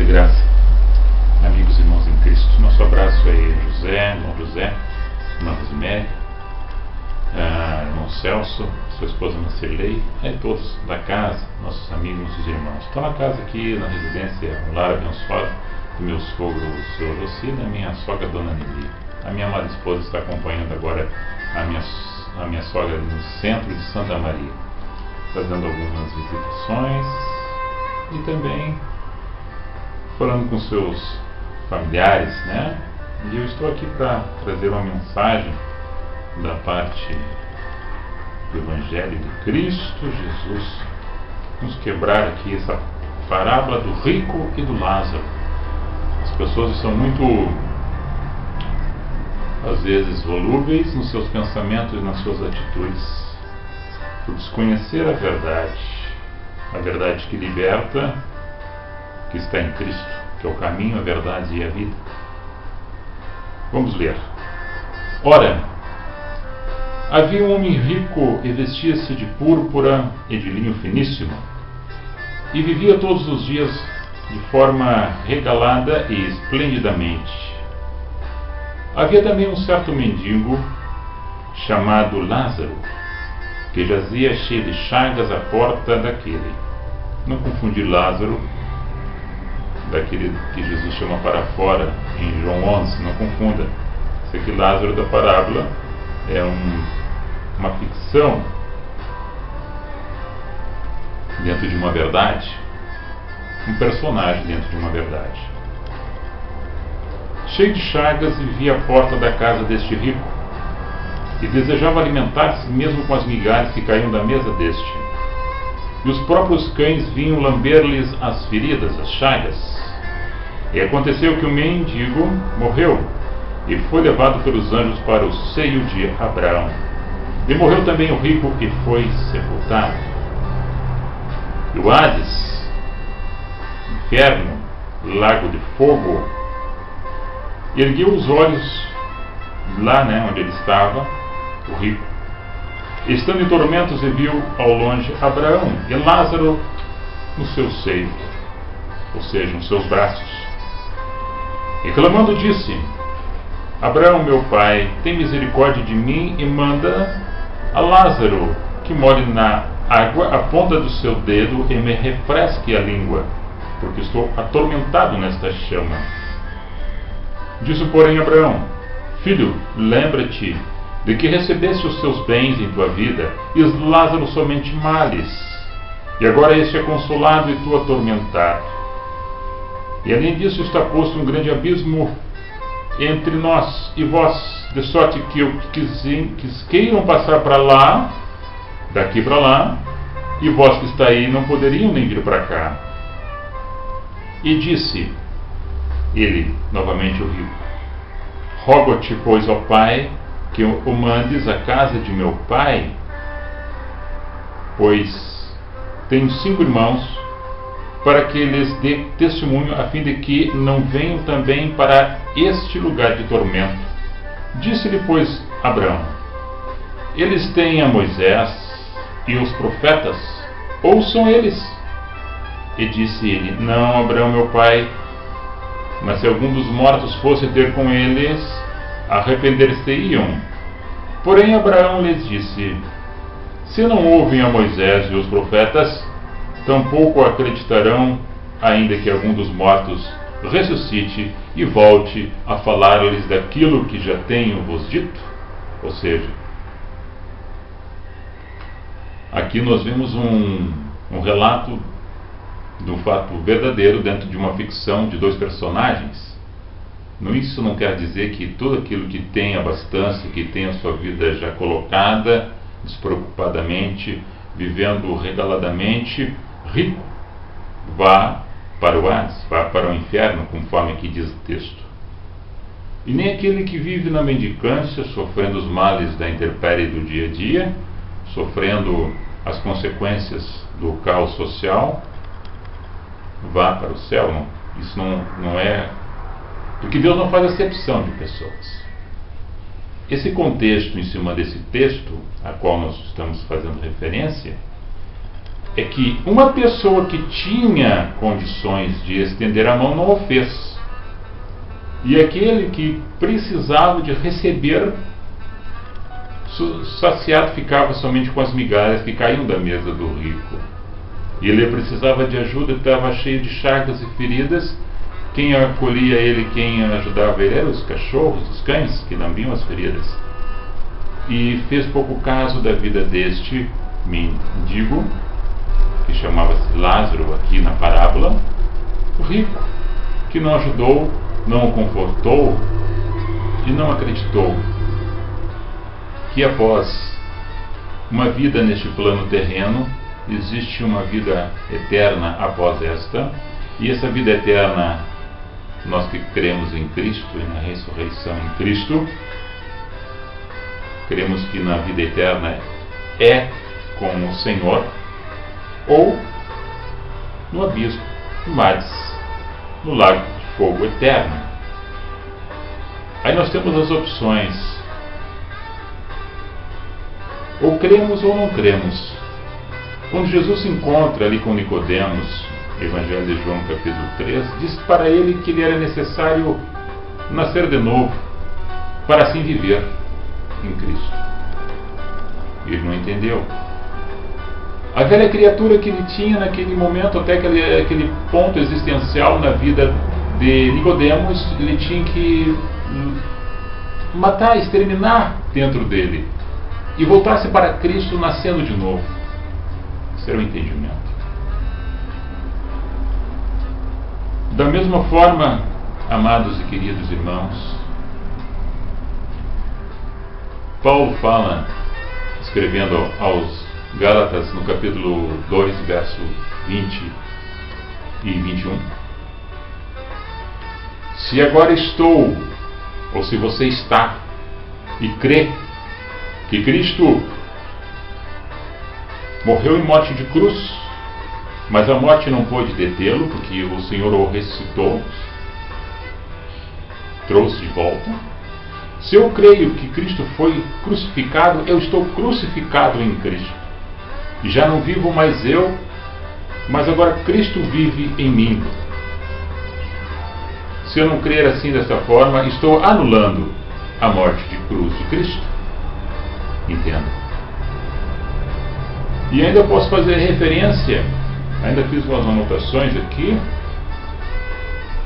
e graça, amigos e irmãos em Cristo. Nosso abraço aí, irmão José, irmã Rosemary, irmão Celso, sua esposa Marcelei, todos da casa, nossos amigos, nossos irmãos. Estou na casa aqui, na residência, um lar abençoado do meu sogro, o senhor Rossi, e da minha sogra, dona Nelly. A minha amada esposa está acompanhando agora a minha sogra no centro de Santa Maria, fazendo algumas visitações e também falando com seus familiares, né? E eu estou aqui para trazer uma mensagem da parte do Evangelho de Cristo Jesus, nos quebrar aqui essa parábola do rico e do Lázaro. As pessoas estão muito, às vezes, volúveis nos seus pensamentos e nas suas atitudes, por desconhecer a verdade que liberta, que está em Cristo, que é o caminho, a verdade e a vida. Vamos ler. Ora, havia um homem rico e vestia-se de púrpura e de linho finíssimo, e vivia todos os dias de forma regalada e esplendidamente. Havia também um certo mendigo, chamado Lázaro, que jazia cheio de chagas à porta daquele. Não confundir Lázaro daquele que Jesus chama para fora em João 11, não confunda. Esse aqui, Lázaro da parábola, é uma ficção dentro de uma verdade, um personagem dentro de uma verdade. Cheio de chagas, vivia à porta da casa deste rico e desejava alimentar-se mesmo com as migalhas que caíam da mesa deste. E os próprios cães vinham lamber-lhes as feridas, as chagas. E aconteceu que o mendigo morreu e foi levado pelos anjos para o seio de Abraão. E morreu também o rico e foi sepultado. E o Hades, inferno, lago de fogo, ergueu os olhos lá, onde ele estava, o rico, estando em tormentos, e viu ao longe Abraão e Lázaro no seu seio, ou seja, nos seus braços. E clamando disse: Abraão, meu pai, tem misericórdia de mim e manda a Lázaro que molhe na água a ponta do seu dedo e me refresque a língua, porque estou atormentado nesta chama. Disse, porém, Abraão: Filho, lembra-te de que recebeste os teus bens em tua vida, e Lázaro somente males, e agora este é consolado e tu atormentado. E além disso está posto um grande abismo entre nós e vós, de sorte que que queiram passar para lá, daqui para lá, e vós que está aí não poderiam nem vir para cá. E disse ele, novamente o rico: Rogo-te, pois, ó Pai, que o mandes à casa de meu pai, pois tenho 5 irmãos, para que lhes dê testemunho, a fim de que não venham também para este lugar de tormento. Disse-lhe, pois, Abraão: Eles têm a Moisés e os profetas, ouçam eles. E disse ele: Não, Abraão, meu pai, mas se algum dos mortos fosse ter com eles, arrepender-se-iam. Porém Abraão lhes disse: Se não ouvem a Moisés e os profetas, tampouco acreditarão, ainda que algum dos mortos ressuscite e volte a falar-lhes daquilo que já tenho vos dito. Ou seja, aqui nós vemos um relato de um fato verdadeiro dentro de uma ficção de 2 personagens. Isso não quer dizer que tudo aquilo que tem abastança, que tem a sua vida já colocada, despreocupadamente, vivendo regaladamente, rico, vá para o Hades, vá para o inferno, conforme aqui diz o texto. E nem aquele que vive na mendicância, sofrendo os males da intempérie do dia a dia, sofrendo as consequências do caos social, vá para o céu. Não. Isso não é... Porque Deus não faz acepção de pessoas. Esse contexto em cima desse texto, a qual nós estamos fazendo referência, é que uma pessoa que tinha condições de estender a mão não o fez. E aquele que precisava de receber, saciado ficava somente com as migalhas que caíam da mesa do rico. E ele precisava de ajuda, estava cheio de chagas e feridas. Quem acolhia ele, quem ajudava ele, eram os cachorros, os cães, que lambiam as feridas. E fez pouco caso da vida deste mendigo, que chamava-se Lázaro aqui na parábola, o rico, que não ajudou, não o confortou e não acreditou que após uma vida neste plano terreno, existe uma vida eterna após esta, e essa vida eterna, nós que cremos em Cristo e na ressurreição em Cristo, cremos que na vida eterna é com o Senhor, ou no abismo, no Hades, no lago de fogo eterno. Aí nós temos as opções: ou cremos ou não cremos. Quando Jesus se encontra ali com Nicodemos, Evangelho de João capítulo 3, diz para ele que ele era necessário nascer de novo para assim viver em Cristo. E ele não entendeu. A velha criatura que ele tinha naquele momento, até aquele ponto existencial na vida de Nicodemos, ele tinha que matar, exterminar dentro dele e voltar-se para Cristo nascendo de novo. Esse era o entendimento. Da mesma forma, amados e queridos irmãos, Paulo fala, escrevendo aos Gálatas, no capítulo 2, verso 20 e 21. Se agora estou, ou se você está, e crê que Cristo morreu em morte de cruz, mas a morte não pôde detê-lo, porque o Senhor o ressuscitou, trouxe de volta. Se eu creio que Cristo foi crucificado, eu estou crucificado em Cristo. E já não vivo mais eu, mas agora Cristo vive em mim. Se eu não crer assim dessa forma, estou anulando a morte de cruz de Cristo. Entenda. E ainda posso fazer referência, ainda fiz umas anotações aqui,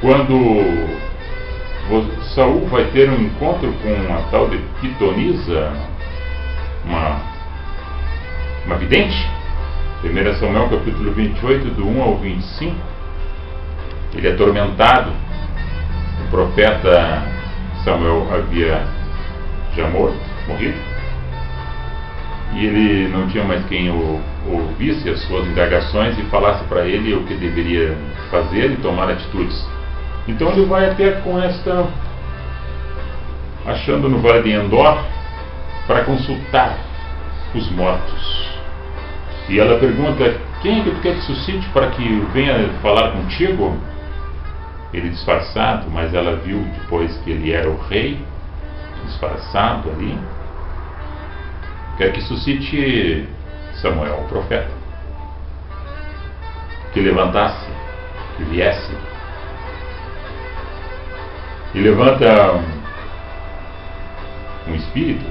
quando Saul vai ter um encontro com a tal de Pitonisa, uma vidente. 1 Samuel capítulo 28, do 1 ao 25. Ele é atormentado. O profeta Samuel havia já morrido, e ele não tinha mais quem o ouvisse as suas indagações e falasse para ele o que deveria fazer e tomar atitudes. Então ele vai até com esta, achando no vale de Endor, para consultar os mortos. E ela pergunta: quem é que tu quer que suscite para que venha falar contigo? Ele disfarçado, mas ela viu depois que ele era o rei, disfarçado ali. Quer que suscite Samuel, o profeta, que levantasse, que viesse. E levanta um espírito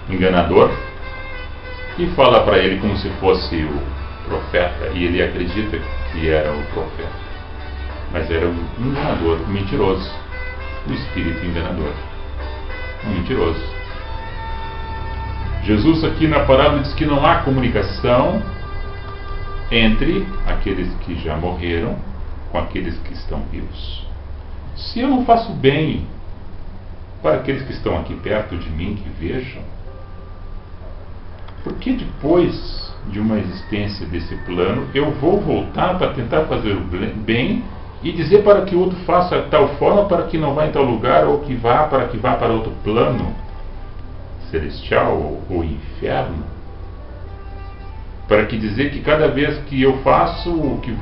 enganador e fala para ele como se fosse o profeta, e ele acredita que era o profeta, mas era um enganador, um mentiroso, um espírito enganador, um mentiroso. Jesus aqui na parábola diz que não há comunicação entre aqueles que já morreram com aqueles que estão vivos. Se eu não faço bem para aqueles que estão aqui perto de mim, que vejam, por que depois de uma existência desse plano eu vou voltar para tentar fazer o bem e dizer para que o outro faça de tal forma para que não vá em tal lugar, ou que vá para outro plano celestial ou inferno? Para que dizer que cada vez que eu faço o que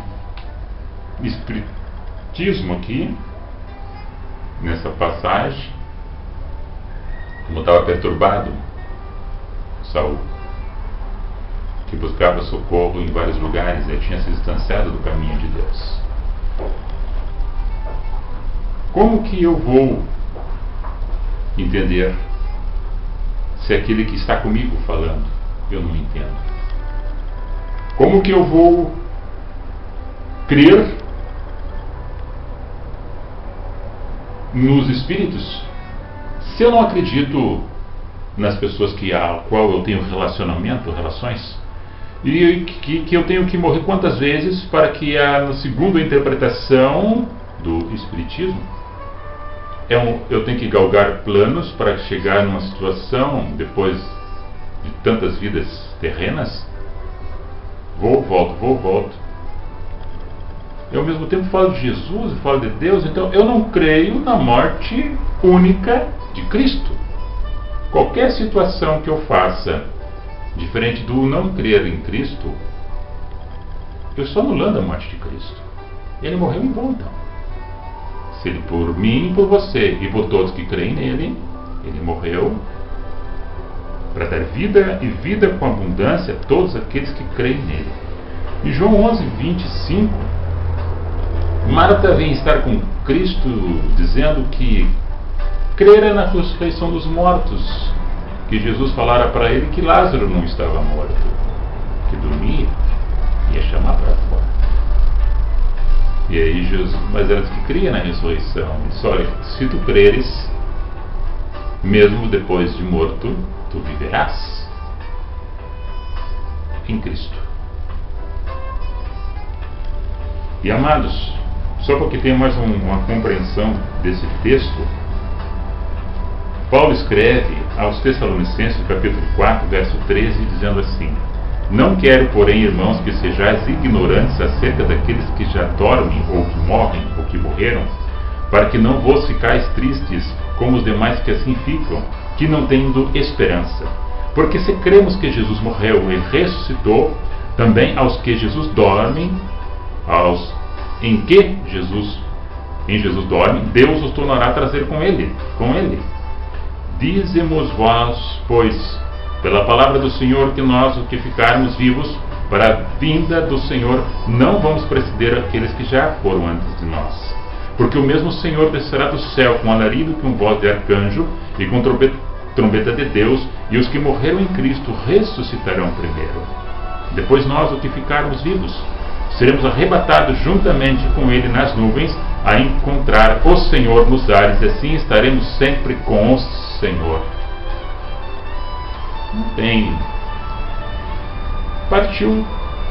espiritismo aqui nessa passagem, como estava perturbado Saul, que buscava socorro em vários lugares, ele tinha se distanciado do caminho de Deus. Como que eu vou entender se aquele que está comigo falando eu não entendo? Como que eu vou crer nos espíritos se eu não acredito nas pessoas a qual eu tenho relações, e que eu tenho que morrer quantas vezes para que segundo a interpretação do espiritismo, eu tenho que galgar planos para chegar numa situação depois de tantas vidas terrenas? Volto. Eu ao mesmo tempo falo de Jesus e falo de Deus, então eu não creio na morte única de Cristo. Qualquer situação que eu faça diferente do não crer em Cristo, eu estou anulando a morte de Cristo. Ele morreu em vão, então. Se ele por mim, por você e por todos que creem nele, ele morreu para dar vida e vida com abundância a todos aqueles que creem nele. Em João 11:25, Marta vem estar com Cristo dizendo que crera na ressurreição dos mortos, que Jesus falara para ele que Lázaro não estava morto, que dormia, ia chamar para fora. E aí Jesus, mas ela disse que cria na ressurreição. Ele disse: olha, se tu creres, mesmo depois de morto, tu viverás em Cristo. E amados, só para que tenha mais uma compreensão desse texto, Paulo escreve aos Tessalonicenses, capítulo 4, verso 13, dizendo assim: não quero, porém, irmãos, que sejais ignorantes acerca daqueles que já dormem, ou que morrem, ou que morreram, para que não vos ficais tristes, como os demais que assim ficam, que não tendo esperança. Porque se cremos que Jesus morreu e ressuscitou, também aos que Jesus dormem, em Jesus dorme, Deus os tornará a trazer com ele. Dizemos vós, pois, pela palavra do Senhor, que nós, os que ficarmos vivos, para a vinda do Senhor, não vamos preceder aqueles que já foram antes de nós. Porque o mesmo Senhor descerá do céu com alarido, com voz de arcanjo e com trombeta de Deus, e os que morreram em Cristo ressuscitarão primeiro. Depois nós, os que ficarmos vivos, seremos arrebatados juntamente com ele nas nuvens, a encontrar o Senhor nos ares, e assim estaremos sempre com o Senhor. Não tem. Partiu,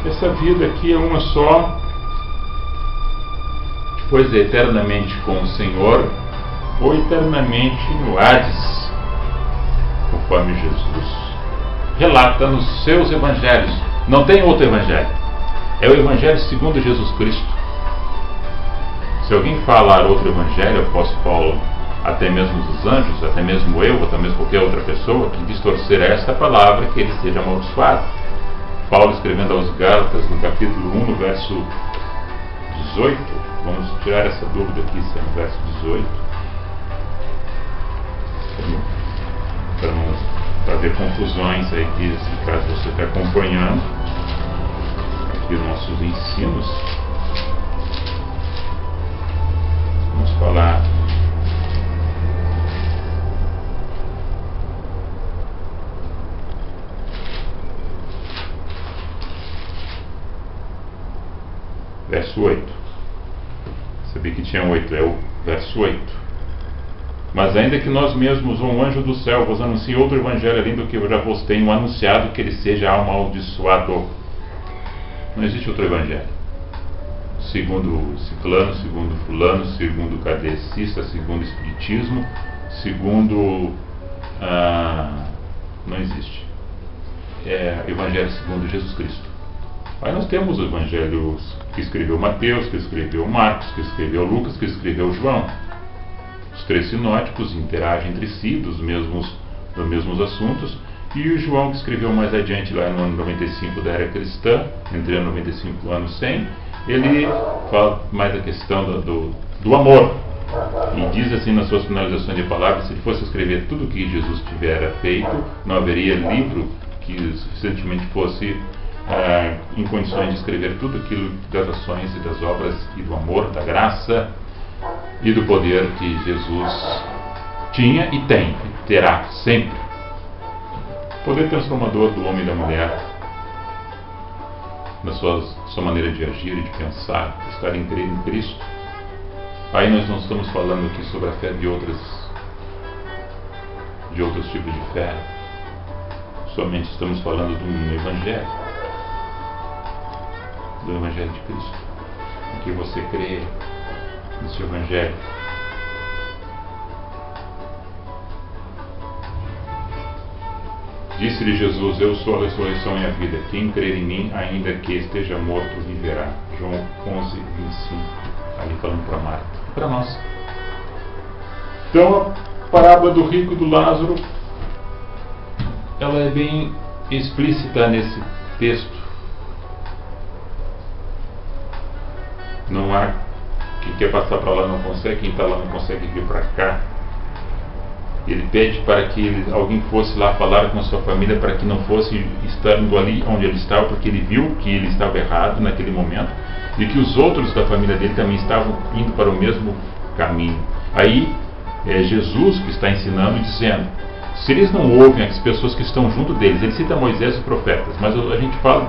essa vida aqui é uma só, pois eternamente com o Senhor, ou eternamente no Hades, conforme Jesus relata nos seus evangelhos. Não tem outro evangelho. É o Evangelho segundo Jesus Cristo. Se alguém falar outro Evangelho, apóstolo Paulo, até mesmo dos anjos, até mesmo eu, ou até mesmo qualquer outra pessoa que distorcer esta palavra, que ele seja amaldiçoado. Paulo escrevendo aos Gálatas, no capítulo 1, no verso 18, vamos tirar essa dúvida aqui, se é no verso 18, para não haver confusões aí, que caso você está acompanhando aqui os nossos ensinos, vamos falar verso 8. Sabia que tinha 8, é o verso 8. Mas ainda que nós mesmos, ou um anjo do céu, vos anuncie outro evangelho além do que eu já vos tenho anunciado, que ele seja amaldiçoado. Não existe outro evangelho. Segundo ciclano, segundo fulano, segundo kardecista, segundo espiritismo, segundo... não existe. É evangelho segundo Jesus Cristo. Aí nós temos os evangelhos que escreveu Mateus, que escreveu Marcos, que escreveu Lucas, que escreveu João. Os três sinóticos interagem entre si dos mesmos assuntos, e o João, que escreveu mais adiante, lá no ano 95 da era cristã, entre ano 95 e o ano 100, ele fala mais da questão do amor, e diz assim nas suas finalizações de palavras: se ele fosse escrever tudo o que Jesus tivera feito, não haveria livro que suficientemente fosse em condições de escrever tudo aquilo das ações e das obras e do amor, da graça e do poder que Jesus tinha e tem, e terá sempre. Poder transformador do homem e da mulher, na sua maneira de agir e de pensar, de estar em crer em Cristo. Aí nós não estamos falando aqui sobre a fé de outros tipos de fé, somente estamos falando do Evangelho de Cristo, em que você crê nesse Evangelho. Disse-lhe Jesus: eu sou a ressurreição e a vida. Quem crer em mim, ainda que esteja morto, viverá. João 11, 25. Ali falando para Marta, para nós. Então a parábola do rico e do Lázaro, ela é bem explícita nesse texto. Não há quem quer passar para lá não consegue, quem está lá não consegue vir para cá. Ele pede para que alguém fosse lá falar com a sua família, para que não fosse estando ali onde ele estava, porque ele viu que ele estava errado naquele momento e que os outros da família dele também estavam indo para o mesmo caminho. Aí é Jesus que está ensinando e dizendo: se eles não ouvem as pessoas que estão junto deles, ele cita Moisés e os profetas, mas a gente fala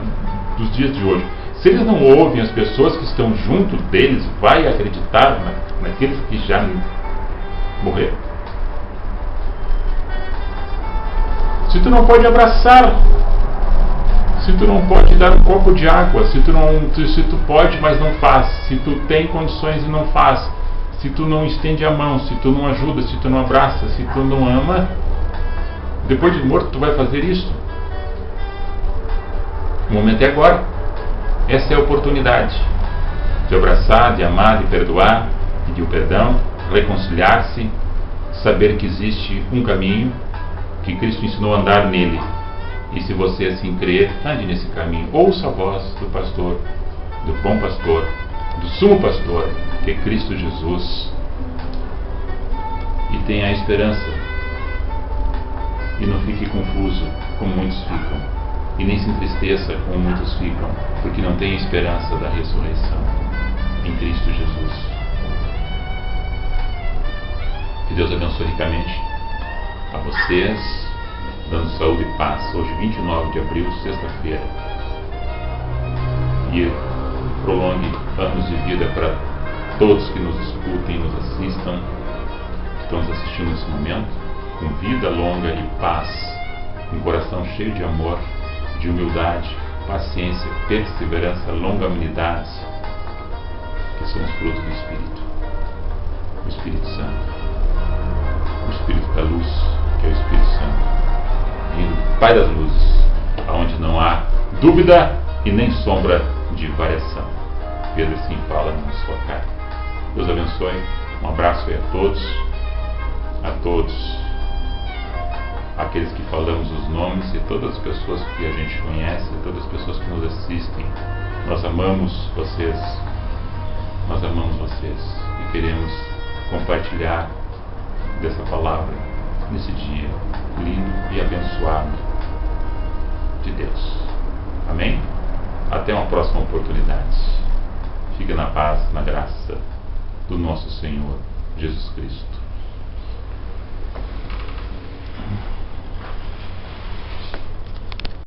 dos dias de hoje. Se eles não ouvem as pessoas que estão junto deles, vai acreditar naqueles que já morreram? Se tu não pode abraçar, se tu não pode dar um copo de água, se tu pode, mas não faz, se tu tem condições e não faz, se tu não estende a mão, se tu não ajuda, se tu não abraça, se tu não ama, depois de morto tu vai fazer isso? O momento é agora. Essa é a oportunidade de abraçar, de amar, de perdoar, pedir o perdão, reconciliar-se, saber que existe um caminho, que Cristo ensinou a andar nele. E se você assim crer, ande nesse caminho. Ouça a voz do pastor, do bom pastor, do sumo pastor, que é Cristo Jesus. E tenha a esperança. E não fique confuso, como muitos ficam. E nem se entristeça, como muitos ficam, porque não tem esperança da ressurreição em Cristo Jesus. Que Deus abençoe ricamente a vocês, dando saúde e paz. Hoje, 29 de abril, sexta-feira. E prolongue anos de vida para todos que nos escutem, nos assistam, que estão nos assistindo nesse momento, com vida longa e paz, um coração cheio de amor, de humildade, paciência, perseverança, longanimidade, que são os frutos do Espírito. O Espírito Santo, o Espírito da luz, que é o Espírito Santo, vindo do Pai das luzes, aonde não há dúvida e nem sombra de variação. Pedro assim fala na sua carta. Deus abençoe, um abraço aí a todos aqueles que falamos os nomes e todas as pessoas que a gente conhece, todas as pessoas que nos assistem. Nós amamos vocês e queremos compartilhar dessa palavra nesse dia lindo e abençoado de Deus. Amém? Até uma próxima oportunidade. Fique na paz, na graça do nosso Senhor Jesus Cristo.